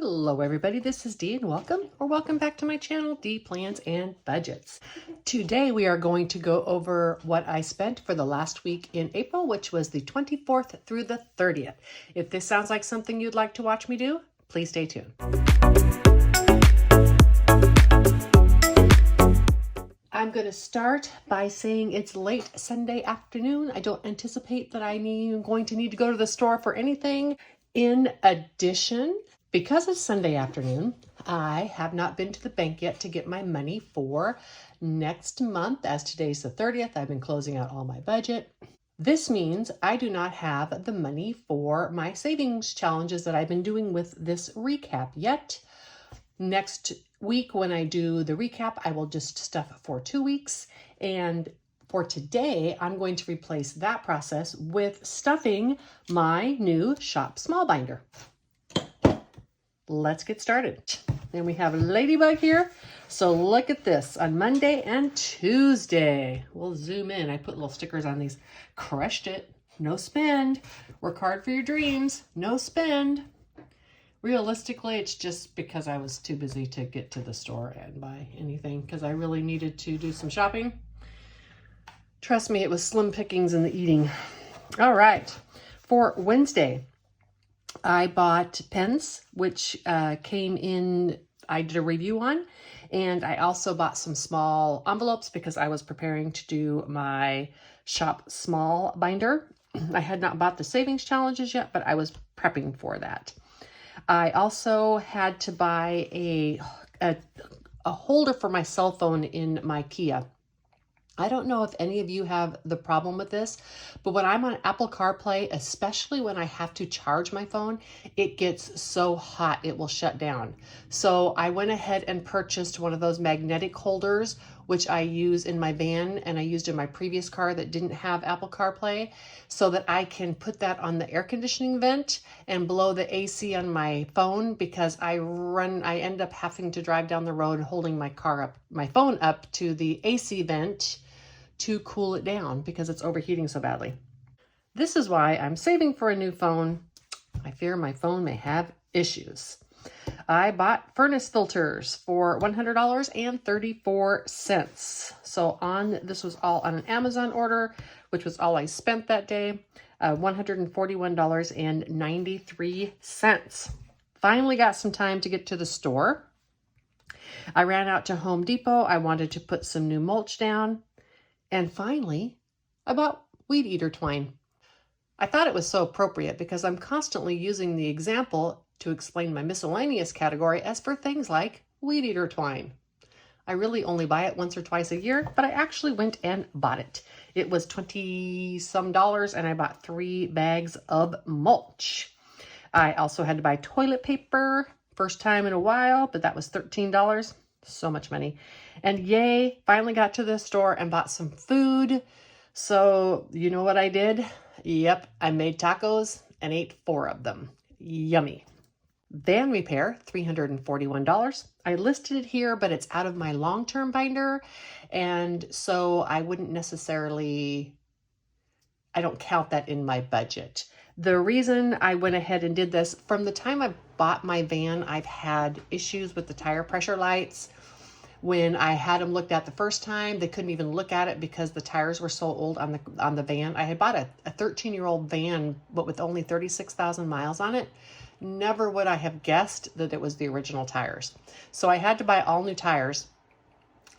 Hello everybody, this is Dee and welcome back to my channel, Dee Plans and Budgets. Today we are going to go over what I spent for the last week in April, which was the 24th through the 30th. If this sounds like something you'd like to watch me do, please stay tuned. I'm going to start by saying it's late Sunday afternoon. I don't anticipate that I'm going to need to go to the store for anything. In addition, because it's Sunday afternoon, I have not been to the bank yet to get my money for next month. As today's the 30th, I've been closing out all my budget. This means I do not have the money for my savings challenges that I've been doing with this recap yet. Next week, when I do the recap, I will just stuff for 2 weeks. And for today, I'm going to replace that process with stuffing my new Shop Small binder. Let's get started. Then we have Ladybug here. So look at this on Monday and Tuesday. We'll zoom in. I put little stickers on these. Crushed it. No spend. Work hard for your dreams. No spend. Realistically, it's just because I was too busy to get to the store and buy anything because I really needed to do some shopping. Trust me, it was slim pickings in the eating. All right. For Wednesday, I bought pens, which came in, I did a review on, and I also bought some small envelopes because I was preparing to do my Shop Small binder. I had not bought the savings challenges yet, but I was prepping for that. I also had to buy a holder for my cell phone in my Kia. I don't know if any of you have the problem with this, but when I'm on Apple CarPlay, especially when I have to charge my phone, it gets so hot it will shut down. So I went ahead and purchased one of those magnetic holders, which I use in my van and I used in my previous car that didn't have Apple CarPlay, so that I can put that on the air conditioning vent and blow the AC on my phone, because I end up having to drive down the road holding my phone up to the AC vent to cool it down because it's overheating so badly. This is why I'm saving for a new phone. I fear my phone may have issues. I bought furnace filters for $100.34. So this was all on an Amazon order, which was all I spent that day, $141.93. Finally got some time to get to the store. I ran out to Home Depot. I wanted to put some new mulch down. And finally, I bought weed eater twine. I thought it was so appropriate because I'm constantly using the example to explain my miscellaneous category as for things like weed eater twine. I really only buy it once or twice a year, but I actually went and bought it. It was $20-some and I bought 3 bags of mulch. I also had to buy toilet paper, first time in a while, but that was $13. So much money. And yay, finally got to the store and bought some food. So you know what I did? Yep, I made tacos and ate 4 of them. Yummy. Van repair, $341. I listed it here, but it's out of my long-term binder. And so I don't count that in my budget. The reason I went ahead and did this, from the time I bought my van, I've had issues with the tire pressure lights. When I had them looked at the first time, they couldn't even look at it because the tires were so old on the van. I had bought a 13-year-old van, but with only 36,000 miles on it. Never would I have guessed that it was the original tires. So I had to buy all new tires,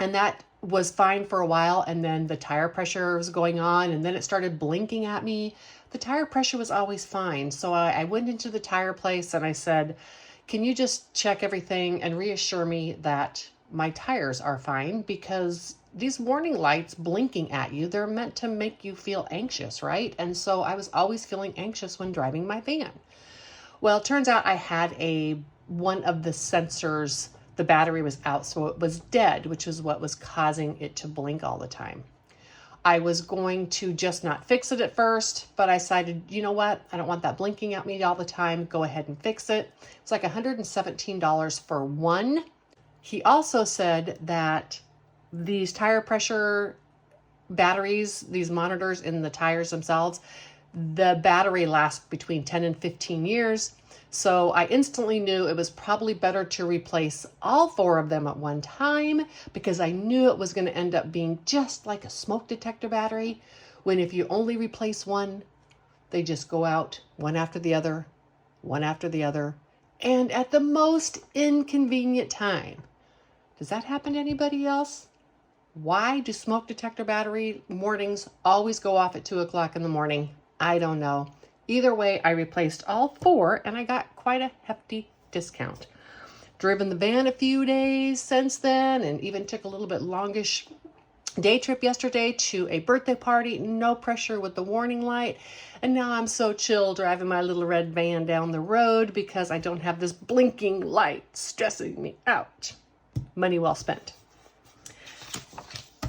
and that was fine for a while, and then the tire pressure was going on, and then it started blinking at me. The tire pressure was always fine. So I went into the tire place and I said, can you just check everything and reassure me that my tires are fine? Because these warning lights blinking at you, they're meant to make you feel anxious, right? And so I was always feeling anxious when driving my van. Well, it turns out I had one of the sensors, the battery was out, so it was dead, which is what was causing it to blink all the time. I was going to just not fix it at first, but I decided, you know what? I don't want that blinking at me all the time. Go ahead and fix it. It's like $117 for one. He also said that these tire pressure batteries, these monitors in the tires themselves, the battery lasts between 10 and 15 years. So I instantly knew it was probably better to replace all 4 of them at one time, because I knew it was going to end up being just like a smoke detector battery, when if you only replace one, they just go out one after the other, one after the other, and at the most inconvenient time. Does that happen to anybody else? Why do smoke detector battery warnings always go off at 2 o'clock in the morning? I don't know. Either way, I replaced all 4 and I got quite a hefty discount. Driven the van a few days since then, and even took a little bit longish day trip yesterday to a birthday party. No pressure with the warning light. And now I'm so chill driving my little red van down the road because I don't have this blinking light stressing me out. Money well spent.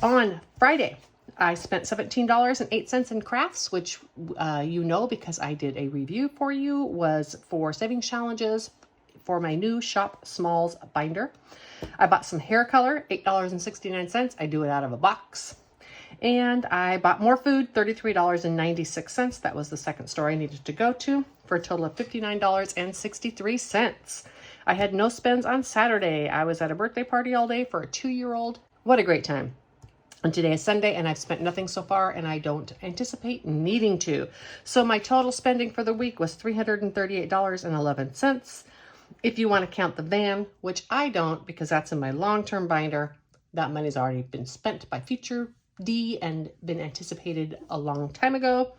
On Friday, I spent $17.08 in crafts, which you know, because I did a review for you, was for savings challenges for my new Shop Smalls binder. I bought some hair color, $8.69. I do it out of a box. And I bought more food, $33.96. That was the second store I needed to go to, for a total of $59.63. I had no spends on Saturday. I was at a birthday party all day for a 2-year-old. What a great time. And today is Sunday, and I've spent nothing so far, and I don't anticipate needing to. So my total spending for the week was $338.11. If you want to count the van, which I don't because that's in my long-term binder, that money's already been spent by future D and been anticipated a long time ago.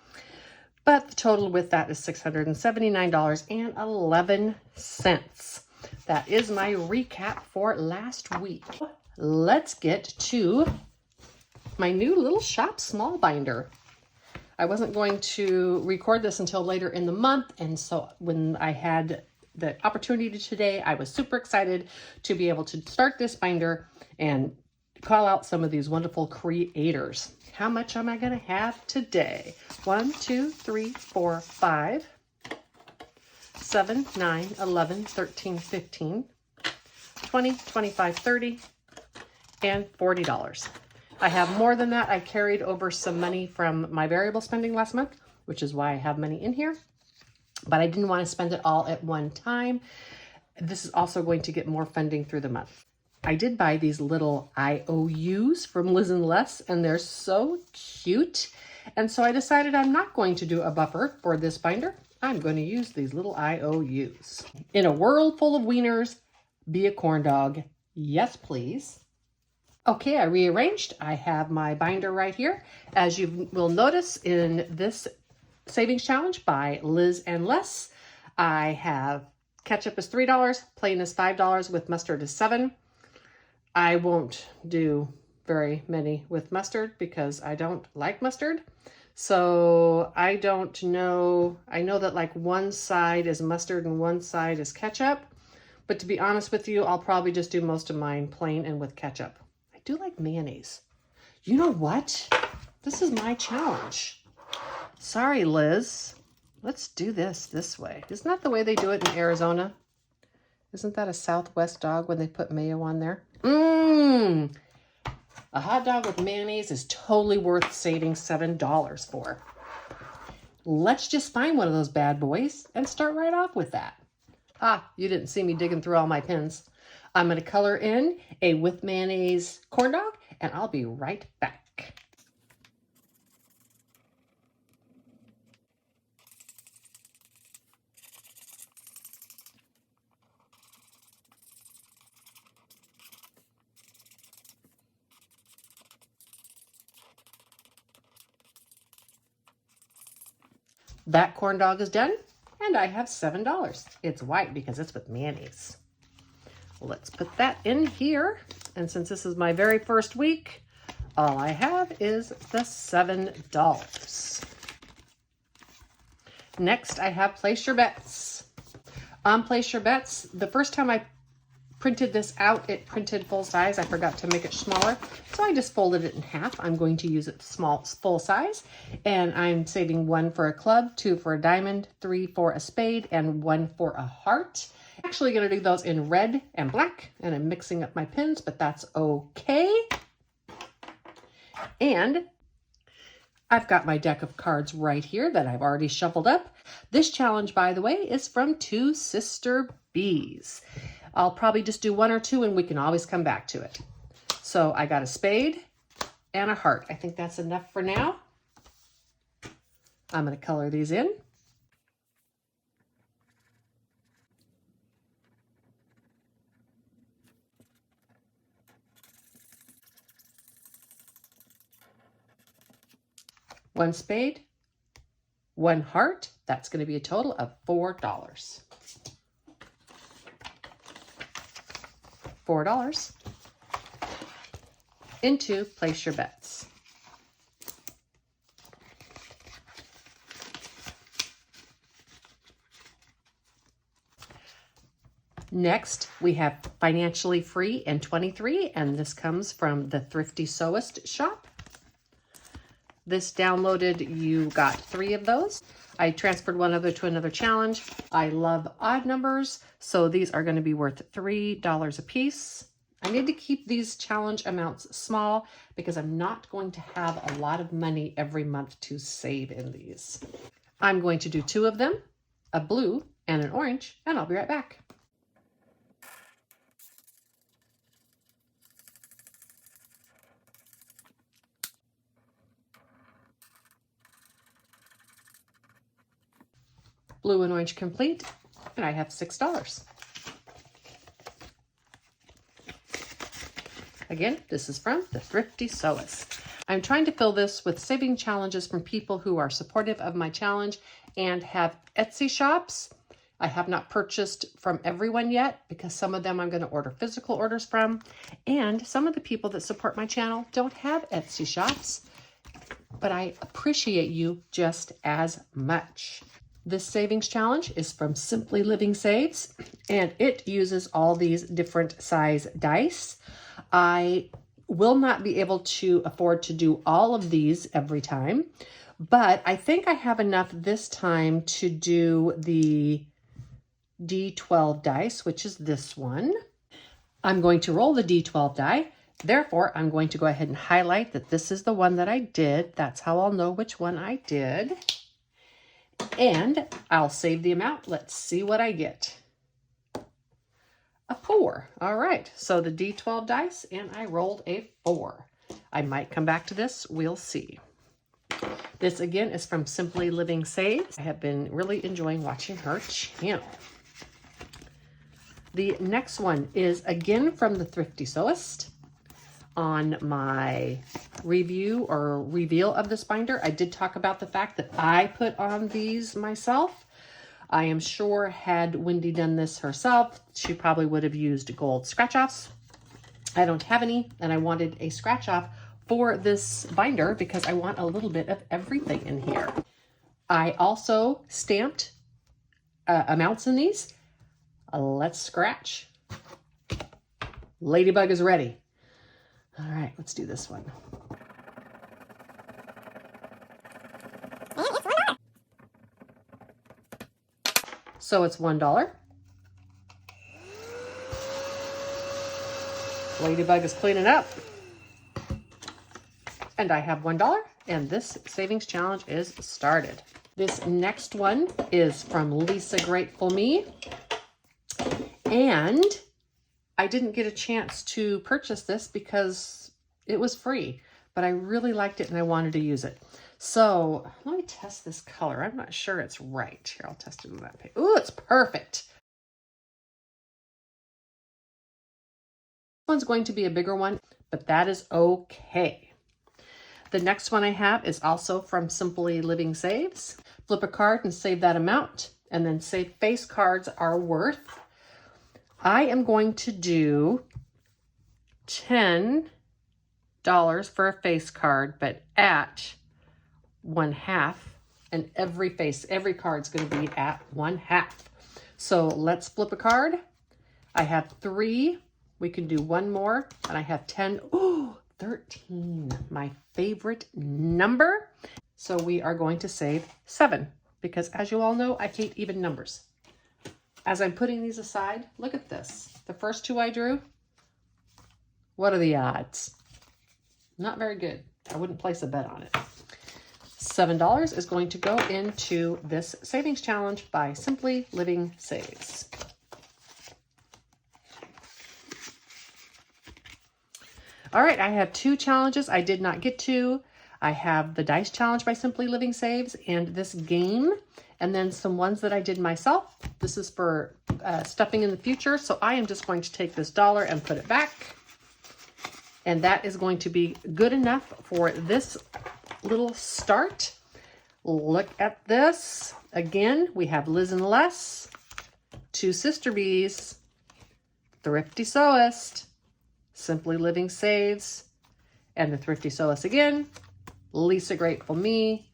But the total with that is $679.11. That is my recap for last week. Let's get to my new little Shop Small binder. I wasn't going to record this until later in the month, and so when I had the opportunity today, I was super excited to be able to start this binder and call out some of these wonderful creators. How much am I going to have today? 1, 2, 3, 4, 5, 7, 9, 11, 13, 15, 20, 25, 30, and $40. I have more than that. I carried over some money from my variable spending last month, which is why I have money in here. But I didn't want to spend it all at one time. This is also going to get more funding through the month. I did buy these little IOUs from Liz and Les, and they're so cute. And so I decided I'm not going to do a buffer for this binder. I'm going to use these little IOUs. In a world full of wieners, be a corn dog. Yes, please. Okay, I rearranged. I have my binder right here. As you will notice in this savings challenge by Liz and Les, I have ketchup is $3, plain is $5, with mustard is $7. I won't do very many with mustard because I don't like mustard. So I don't know. I know that like one side is mustard and one side is ketchup. But to be honest with you, I'll probably just do most of mine plain and with ketchup. I do like mayonnaise. You know what? This is my challenge. Sorry, Liz. Let's do this way. Isn't that the way they do it in Arizona? Isn't that a Southwest dog when they put mayo on there? A hot dog with mayonnaise is totally worth saving $7 for. Let's just find one of those bad boys and start right off with that. Ah, you didn't see me digging through all my pins. I'm going to color in a with mayonnaise corn dog, and I'll be right back. That corn dog is done, and I have $7. It's white because it's with mayonnaise. Let's put that in here. And since this is my very first week, all I have is the $7. Next, I have Place Your Bets. On Place Your Bets, the first time I printed this out, it printed full size. I forgot to make it smaller, so I just folded it in half. I'm going to use it full size, and I'm saving 1 for a club, 2 for a diamond, 3 for a spade, and 1 for a heart. I'm actually going to do those in red and black, and I'm mixing up my pins, but that's okay. And I've got my deck of cards right here that I've already shuffled up. This challenge, by the way, is from Two Sister Bees. I'll probably just do one or two and we can always come back to it. So I got a spade and a heart. I think that's enough for now. I'm going to color these in. One spade, one heart. That's going to be a total of $4. $4 into place your bets. Next, we have Financially Free and 23, and this comes from the Thrifty Sewist shop. This downloaded, you got 3 of those. I transferred one other to another challenge. I love odd numbers, so these are going to be worth $3 a piece. I need to keep these challenge amounts small because I'm not going to have a lot of money every month to save in these. I'm going to do 2 of them, a blue and an orange, and I'll be right back. Blue and orange complete, and I have $6. Again, this is from the Thrifty Sewist. I'm trying to fill this with saving challenges from people who are supportive of my challenge and have Etsy shops. I have not purchased from everyone yet because some of them I'm going to order physical orders from, and some of the people that support my channel don't have Etsy shops, but I appreciate you just as much. This savings challenge is from Simply Living Saves, and it uses all these different size dice. I will not be able to afford to do all of these every time, but I think I have enough this time to do the D12 dice, which is this one. I'm going to roll the D12 die. Therefore, I'm going to go ahead and highlight that this is the one that I did. That's how I'll know which one I did. And I'll save the amount. Let's see what I get. A 4. All right, so the D12 dice, and I rolled a 4. I might come back to this. We'll see. This, again, is from Simply Living Saves. I have been really enjoying watching her channel. The next one is, again, from the Thrifty Sewist. On my review or reveal of this binder, I did talk about the fact that I put on these myself. I am sure had Wendy done this herself, she probably would have used gold scratch-offs. I don't have any, and I wanted a scratch-off for this binder because I want a little bit of everything in here. I also stamped amounts in these. Let's scratch. Ladybug is ready. All right, let's do this one. So it's $1. Ladybug is cleaning up. And I have $1, and this savings challenge is started. This next one is from Lisa Grateful Me. And I didn't get a chance to purchase this because it was free, but I really liked it and I wanted to use it. So let me test this color. I'm not sure it's right. Here, I'll test it on that page. Ooh, it's perfect. This one's going to be a bigger one, but that is okay. The next one I have is also from Simply Living Saves. Flip a card and save that amount, and then say face cards are worth. I am going to do $10 for a face card, but at 1/2, and every card's going to be at 1/2. So let's flip a card. I have 3. We can do one more, and I have 10. Ooh, 13, my favorite number. So we are going to save 7 because, as you all know, I hate even numbers. As I'm putting these aside, look at this. The first 2 I drew, what are the odds? Not very good. I wouldn't place a bet on it. $7 is going to go into this savings challenge by Simply Living Saves. All right, I have 2 challenges I did not get to. I have the dice challenge by Simply Living Saves and this game, and then some ones that I did myself. This is for stuffing in the future, so I am just going to take this dollar and put it back. And that is going to be good enough for this little start. Look at this. Again, we have Liz and Les, 2 Sister Bees, Thrifty Sewist, Simply Living Saves, and the Thrifty Sewist again, Lisa Grateful Me,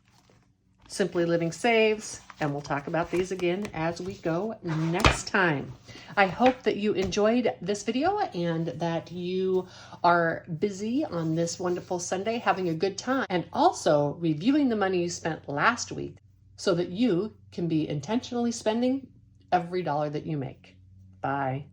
Simply Living Saves, and we'll talk about these again as we go next time. I hope that you enjoyed this video and that you are busy on this wonderful Sunday having a good time and also reviewing the money you spent last week so that you can be intentionally spending every dollar that you make. Bye.